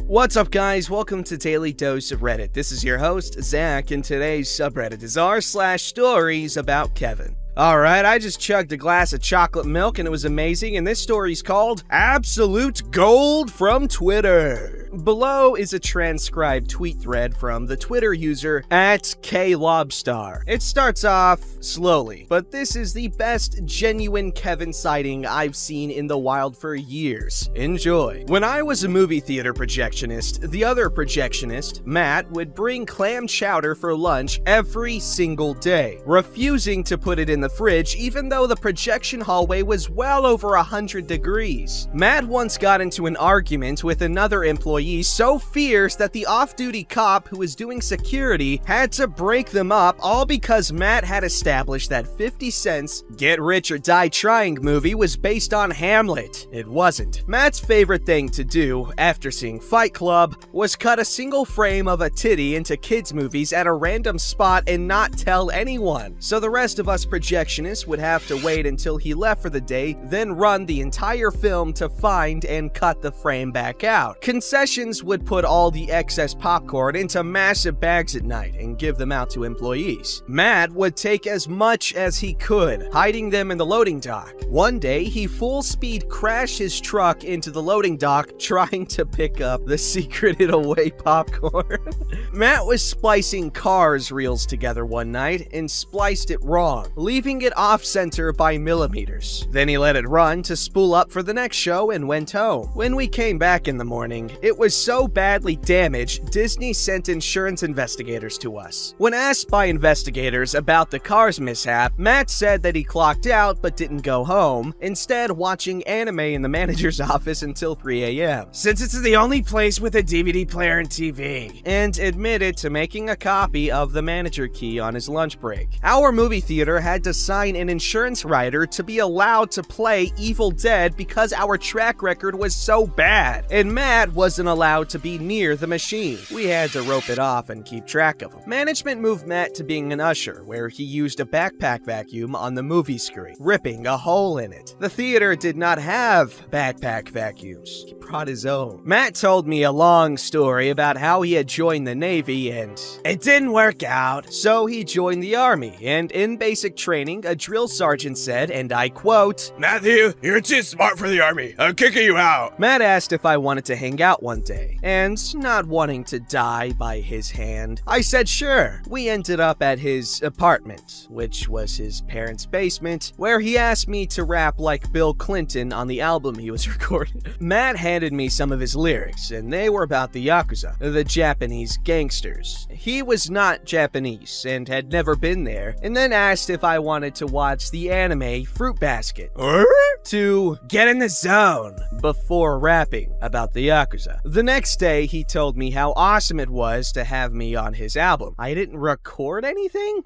What's up, guys? Welcome to Daily Dose of Reddit. This is your host, Zach, and today's subreddit is r/StoriesAboutKevin. Alright, I just chugged a glass of chocolate milk and it was amazing, and this story's called Absolute Gold from Twitter. Below is a transcribed tweet thread from the Twitter user @KLobstar. It starts off slowly, but this is the best genuine Kevin sighting I've seen in the wild for years. Enjoy. When I was a movie theater projectionist, the other projectionist, Matt, would bring clam chowder for lunch every single day, refusing to put it in the fridge even though the projection hallway was well over 100 degrees. Matt once got into an argument with another employee so fierce that the off-duty cop who was doing security had to break them up, all because Matt had established that 50 Cent's Get Rich or Die Trying movie was based on Hamlet. It wasn't. Matt's favorite thing to do after seeing Fight Club was cut a single frame of a titty into kids' movies at a random spot and not tell anyone. So the rest of us projectionists would have to wait until he left for the day, then run the entire film to find and cut the frame back out. Concessions would put all the excess popcorn into massive bags at night and give them out to employees. Matt would take as much as he could, hiding them in the loading dock. One day, he full speed crashed his truck into the loading dock trying to pick up the secreted away popcorn. Matt was splicing Cars reels together one night and spliced it wrong, leaving it off-center by millimeters. Then he let it run to spool up for the next show and went home. When we came back in the morning, it was so badly damaged, Disney sent insurance investigators to us. When asked by investigators about the Cars mishap, Matt said that he clocked out but didn't go home, instead watching anime in the manager's office until 3 a.m. since it's the only place with a DVD player and TV, and admitted to making a copy of the manager key on his lunch break. Our movie theater had to sign an insurance rider to be allowed to play Evil Dead because our track record was so bad, and Matt wasn't allowed to be near the machine. We had to rope it off and keep track of him. Management moved Matt to being an usher, where he used a backpack vacuum on the movie screen, ripping a hole in it. The theater did not have backpack vacuums. He brought his own. Matt told me a long story about how he had joined the Navy and it didn't work out, so he joined the Army, and in basic training, a drill sergeant said, and I quote, "Matthew, you're too smart for the Army. I'm kicking you out." Matt asked if I wanted to hang out one day, and not wanting to die by his hand, I said sure. We ended up at his apartment, which was his parents' basement, where he asked me to rap like Bill Clinton on the album he was recording. Matt handed me some of his lyrics, and they were about the Yakuza, the Japanese gangsters. He was not Japanese and had never been there, and then asked if I wanted to watch the anime Fruit Basket to get in the zone before rapping about the Yakuza. The next day, he told me how awesome it was to have me on his album. I didn't record anything?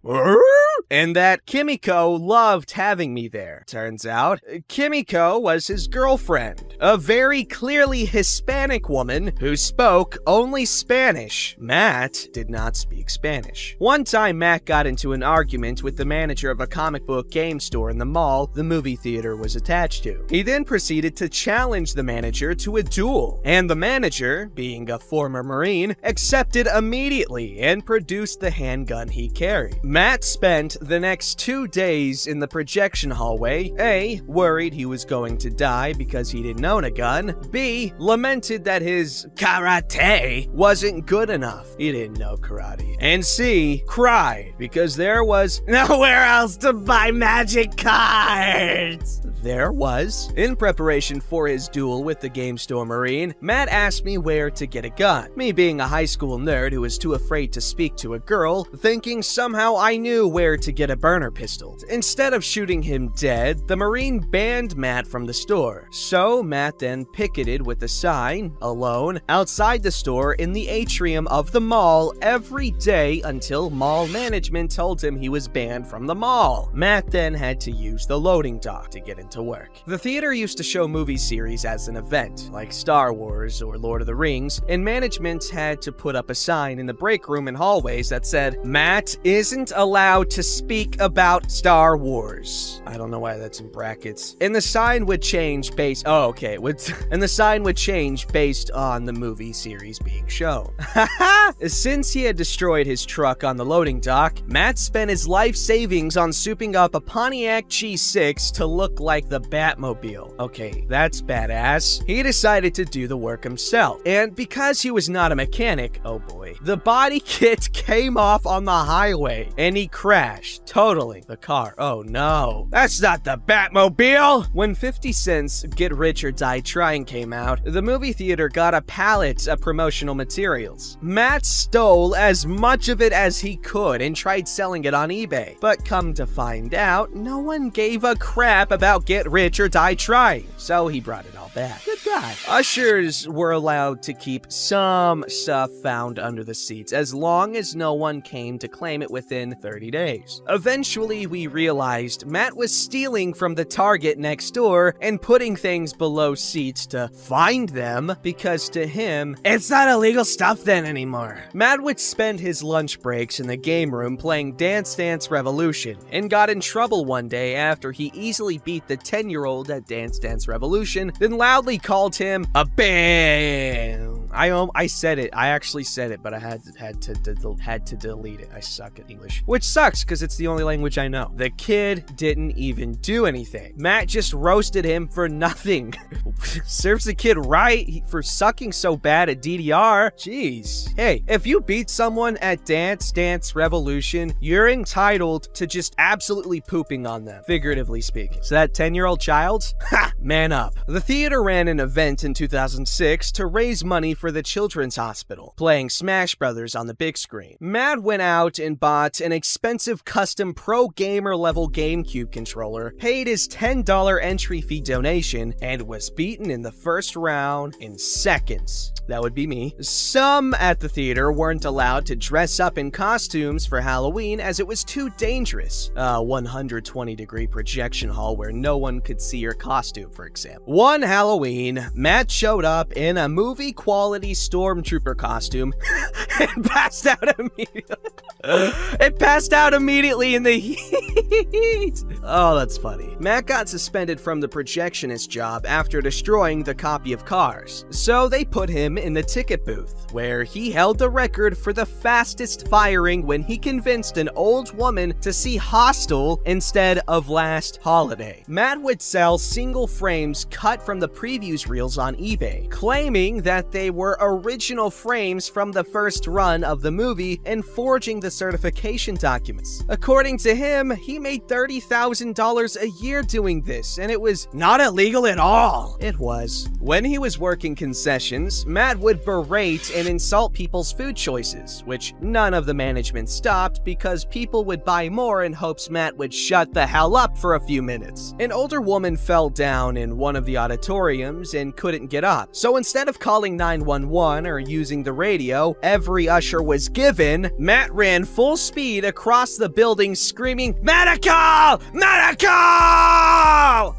And that Kimiko loved having me there. Turns out, Kimiko was his girlfriend, a very clearly Hispanic woman who spoke only Spanish. Matt did not speak Spanish. One time, Matt got into an argument with the manager of a comic book game store in the mall the movie theater was attached to. He then proceeded to challenge the manager to a duel, and the manager, being a former Marine, accepted immediately and produced the handgun he carried. Matt spent the next 2 days in the projection hallway, A, worried he was going to die because he didn't own a gun, B, lamented that his karate wasn't good enough, he didn't know karate, and C, cried because there was nowhere else to buy magic cards. There was. In preparation for his duel with the game store Marine, Matt asked me where to get a gun. Me being a high school nerd who was too afraid to speak to a girl, thinking somehow I knew where to get a burner pistol. Instead of shooting him dead, the Marine banned Matt from the store. So Matt then picketed with a sign, alone, outside the store in the atrium of the mall every day until mall management told him he was banned from the mall. Matt then had to use the loading dock to get into to work. The theater used to show movie series as an event, like Star Wars or Lord of the Rings, and management had to put up a sign in the break room and hallways that said, "Matt isn't allowed to speak about Star Wars." I don't know why that's in brackets. And the sign would change based... Oh, okay. And the sign would change based on the movie series being shown. Since he had destroyed his truck on the loading dock, Matt spent his life savings on souping up a Pontiac G6 to look like the Batmobile. Okay, that's badass. He decided to do the work himself. And because he was not a mechanic, oh boy, the body kit came off on the highway and he crashed, totaling the car. Oh no, that's not the Batmobile! When 50 Cent's Get Rich or Die Trying came out, the movie theater got a pallet of promotional materials. Matt stole as much of it as he could and tried selling it on eBay. But come to find out, no one gave a crap about Get Rich or Die Trying, so he brought it all back. Good guy. Ushers were allowed to keep some stuff found under the seats as long as no one came to claim it within 30 days. Eventually, we realized Matt was stealing from the Target next door and putting things below seats to find them because to him, it's not illegal stuff then anymore. Matt would spend his lunch breaks in the game room playing Dance Dance Revolution and got in trouble one day after he easily beat the 10-year-old at Dance Dance Revolution, then loudly called him a bam. I said it. I actually said it, but I had to delete it. I suck at English, which sucks because it's the only language I know. The kid didn't even do anything. Matt just roasted him for nothing. Serves the kid right for sucking so bad at DDR. Jeez. Hey, if you beat someone at Dance Dance Revolution, you're entitled to just absolutely pooping on them, figuratively speaking. So that 10-year-old child? Ha! Man up. The theater ran an event in 2006 to raise money for the Children's Hospital, playing Smash Brothers on the big screen. Matt went out and bought an expensive custom pro gamer level GameCube controller, paid his $10 entry fee donation, and was beaten in the first round in seconds. That would be me. Some at the theater weren't allowed to dress up in costumes for Halloween as it was too dangerous. 120-degree projection hall where no one could see your costume, for example. One Halloween, Matt showed up in a movie-quality stormtrooper costume and passed out immediately. It passed out immediately in the heat. Oh, that's funny. Matt got suspended from the projectionist job after destroying the copy of Cars, so they put him in the ticket booth, where he held the record for the fastest firing when he convinced an old woman to see Hostel instead of Last Holiday. Matt would sell single frames cut from the previews reels on eBay, claiming that they were original frames from the first run of the movie and forging the certification documents. According to him, he made $30,000 a year doing this, and it was not illegal at all. It was. When he was working concessions, Matt would berate and insult people's food choices, which none of the management stopped because people would buy more in hopes Matt would shut the hell up for a few minutes. An older woman fell down in one of the auditoriums and couldn't get up, so instead of calling 911 or using the radio every usher was given, Matt ran full speed across the building screaming, "Medical! Medical!"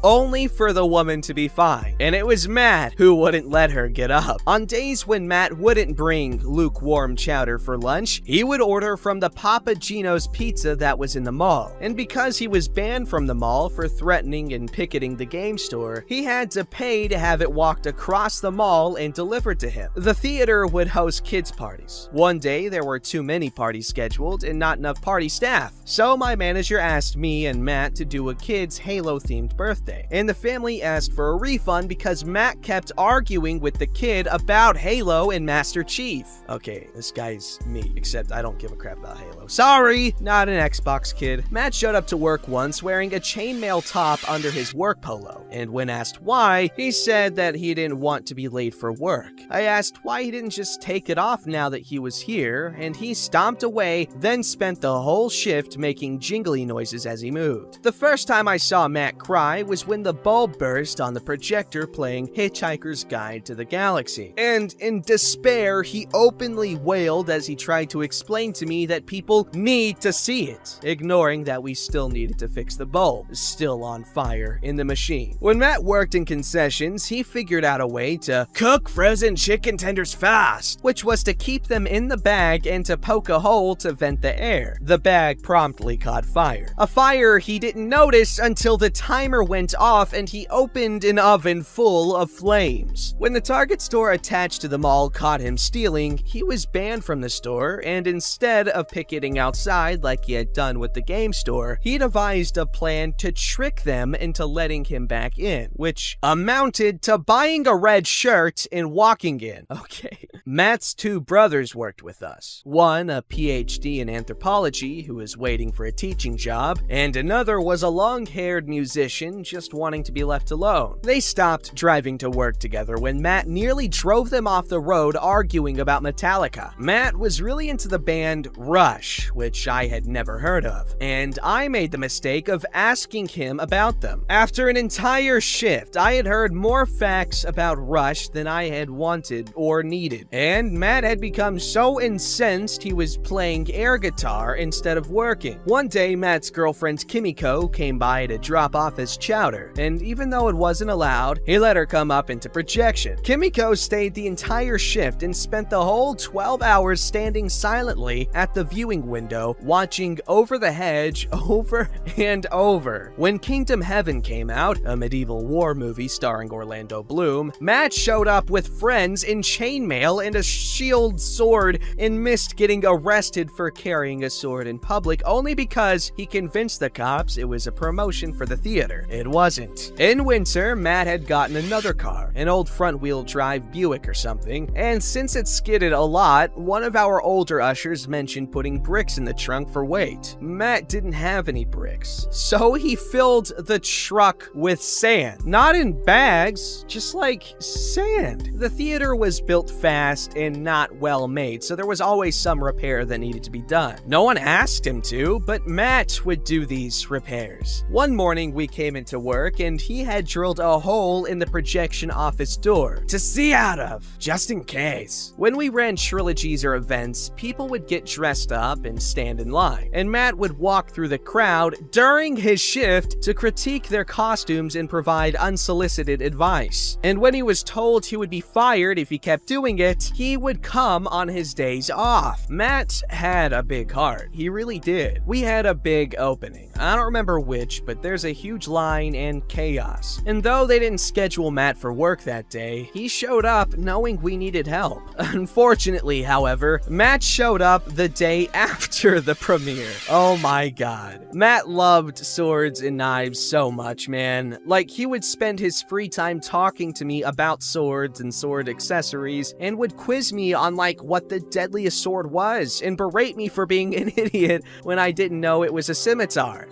only for the woman to be fine. And it was Matt who wouldn't let her get up. On days when Matt wouldn't bring lukewarm chowder for lunch, he would order from the Papa Gino's pizza that was in the mall. And because he was banned from the mall for threatening and picketing the game store, he had to pay to have it walked across the mall and delivered to him. The theater would host kids' parties. One day, there were too many parties scheduled and not enough party staff. So my manager asked me and Matt to do a kid's Halo-themed birthday. And the family asked for a refund because Matt kept arguing with the kid about Halo and Master Chief. Okay, this guy's me, except I don't give a crap about Halo. Sorry, not an Xbox kid. Matt showed up to work once wearing a chainmail top under his work polo, and when asked why, he said that he didn't want to be late for work. I asked why he didn't just take it off now that he was here, and he stomped away, then spent the whole shift making jingly noises as he moved. The first time I saw Matt cry was when the bulb burst on the projector playing Hitchhiker's Guide to the Galaxy. And in despair, he openly wailed as he tried to explain to me that people need to see it, ignoring that we still needed to fix the bulb, still on fire in the machine. When Matt worked in concessions, he figured out a way to cook frozen chicken tenders fast, which was to keep them in the bag and to poke a hole to vent the air. The bag promptly caught fire. A fire he didn't notice until the timer went off and he opened an oven full of flames. When the Target store attached to the mall caught him stealing, he was banned from the store, and instead of picketing outside like he had done with the game store, he devised a plan to trick them into letting him back in, which amounted to buying a red shirt and walking in. Okay. Matt's two brothers worked with us. One, a PhD in anthropology who was waiting for a teaching job, and another was a long-haired musician just wanting to be left alone. They stopped driving to work together when Matt nearly drove them off the road arguing about Metallica. Matt was really into the band Rush, which I had never heard of, and I made the mistake of asking him about them. After an entire shift, I had heard more facts about Rush than I had wanted or needed, and Matt had become so incensed he was playing air guitar instead of working. One day, Matt's girlfriend Kimiko came by to drop off his chowder, and even though it wasn't allowed, he let her come up into projection. Kimiko stayed the entire shift and spent the whole 12 hours standing silently at the viewing window, watching Over the Hedge over and over. When Kingdom Heaven came out, a medieval war movie starring Orlando Bloom, Matt showed up with friends in chainmail and a shield sword and missed getting arrested for carrying a sword in public only because he convinced the cops it was a promotion for the theater. It wasn't. In winter, Matt had gotten another car, an old front-wheel drive Buick or something, and since it skidded a lot, one of our older ushers mentioned putting bricks in the trunk for weight. Matt didn't have any bricks, so he filled the truck with sand. Not in bags, just like sand. The theater was built fast and not well made, so there was always some repair that needed to be done. No one asked him to, but Matt would do these repairs. One morning we came into work and he had drilled a hole in the projection office door to see out of, just in case. When we ran trilogies or events, people would get dressed up and stand in line, and Matt would walk through the crowd during his shift to critique their costumes and provide unsolicited advice. And when he was told he would be fired if he kept doing it, he would come on his days off. Matt had a big heart. He really did. We had a big opening. I don't remember which, but there's a huge line and chaos. And though they didn't schedule Matt for work that day, he showed up knowing we needed help. Unfortunately, however, Matt showed up the day after the premiere. Oh my god. Matt loved swords and knives so much, man. Like, he would spend his free time talking to me about swords and sword accessories, and would quiz me on like what the deadliest sword was, and berate me for being an idiot when I didn't know it was a scimitar.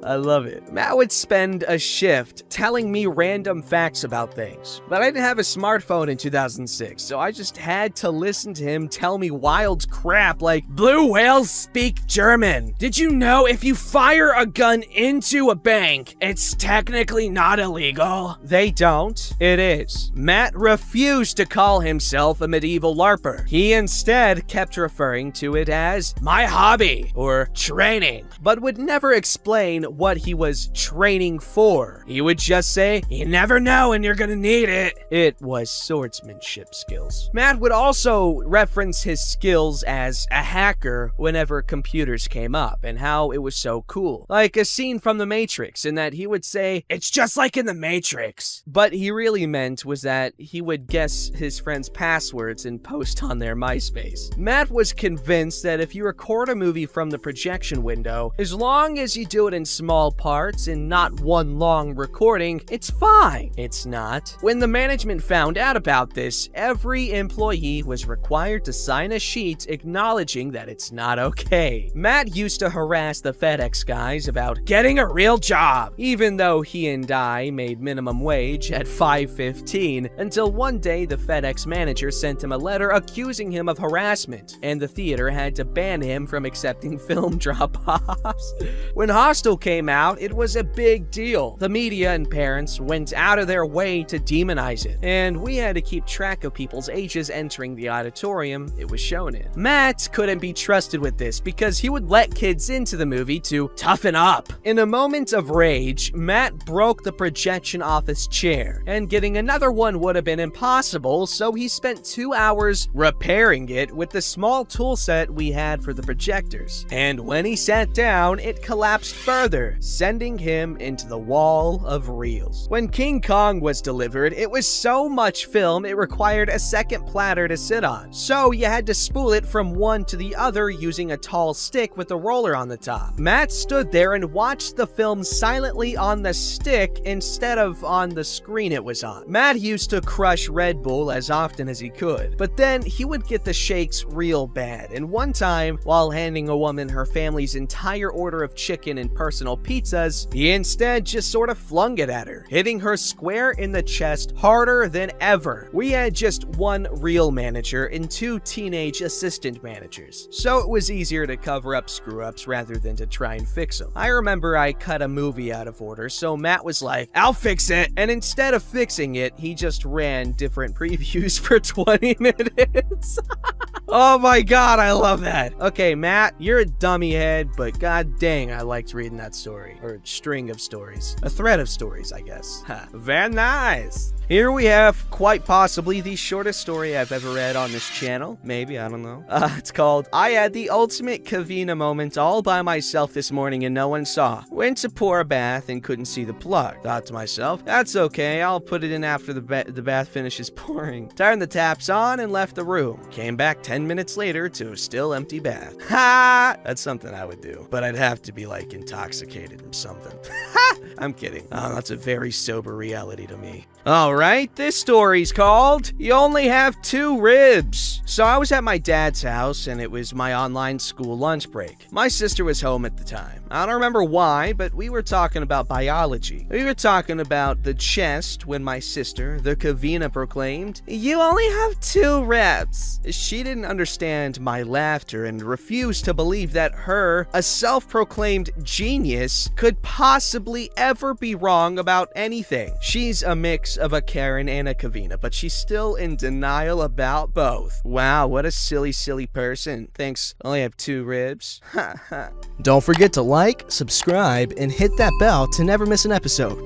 I love it. Matt would spend a shift telling me random facts about things, but I didn't have a smartphone in 2006, so I just had to listen to him tell me wild crap like, blue whales speak German. Did you know if you fire a gun into a bank, it's technically not illegal? They don't. It is. Matt refused to call himself a medieval LARPer. He instead kept referring to it as my hobby or training, but would never explain what he was training for. He would just say, you never know when you're gonna need it. It was swordsmanship skills. Matt would also reference his skills as a hacker whenever computers came up, and how it was so cool. Like a scene from The Matrix, in that he would say, it's just like in The Matrix. But he really meant was that he would guess his friends' passwords and post on their MySpace. Matt was convinced that if you record a movie from the projection window, as long as you do it in small parts and not one long recording, it's fine. It's not. When the management found out about this, every employee was required to sign a sheet acknowledging that it's not okay. Matt used to harass the FedEx guys about getting a real job, even though he and I made minimum wage at $5.15, until one day the FedEx manager sent him a letter accusing him of harassment, and the theater had to ban him from accepting film drop-offs. When Hostel came out, it was a big deal. The media and parents went out of their way to demonize it, and we had to keep track of people's ages entering the auditorium it was shown in. Matt couldn't be trusted with this because he would let kids into the movie to toughen up. In a moment of rage, Matt broke the projection off his chair, and getting another one would have been impossible, so he spent 2 hours repairing it with the small tool set we had for the projectors. And when he sat down, it collapsed further, sending him into the wall of reels. When King Kong was delivered, it was so much film it required a second platter to sit on, so you had to spool it from one to the other using a tall stick with a roller on the top. Matt stood there and watched the film silently on the stick instead of on the screen it was on. Matt used to crush Red Bull as often as he could, but then he would get the shakes real bad, and one time, while handing a woman her family's entire order of chicken and personal pizzas, he instead just sort of flung it at her, hitting her square in the chest harder than ever. We had just one real manager and 2 teenage assistant managers, so it was easier to cover up screw-ups rather than to try and fix them. I remember I cut a movie out of order, so Matt was like, "I'll fix it," and instead of fixing it, he just ran different previews for 20 minutes. Oh my god, I love that. Okay, Matt, you're a dummy head, but god dang, I liked reading that story. Or string of stories. A thread of stories, I guess. Very nice. Here we have quite possibly the shortest story I've ever read on this channel. Maybe, I don't know. It's called, "I had the ultimate Kevina moment all by myself this morning and no one saw. Went to pour a bath and couldn't see the plug. Thought to myself, that's okay, I'll put it in after the bath finishes pouring. Turned the taps on and left the room. Came back 10 minutes later to a still empty bath. Ha! That's something I would do, but I'd have to be like intoxicated or something. Ha! I'm kidding. Oh, that's a very sober reality to me. Alright, this story's called, You Only Have 2 Ribs. So I was at my dad's house and it was my online school lunch break. My sister was home at the time. I don't remember why, but we were talking about biology. We were talking about the chest when my sister, the Kevina, proclaimed, "You only have 2 ribs." She didn't understand my laughter and refused to believe that her, a self-proclaimed genius, could possibly ever be wrong about anything. She's a mix of a Karen and a Kevina, but she's still in denial about both. Wow, what a silly, silly person. Thanks, I only have 2 ribs. Don't forget to like, subscribe, and hit that bell to never miss an episode.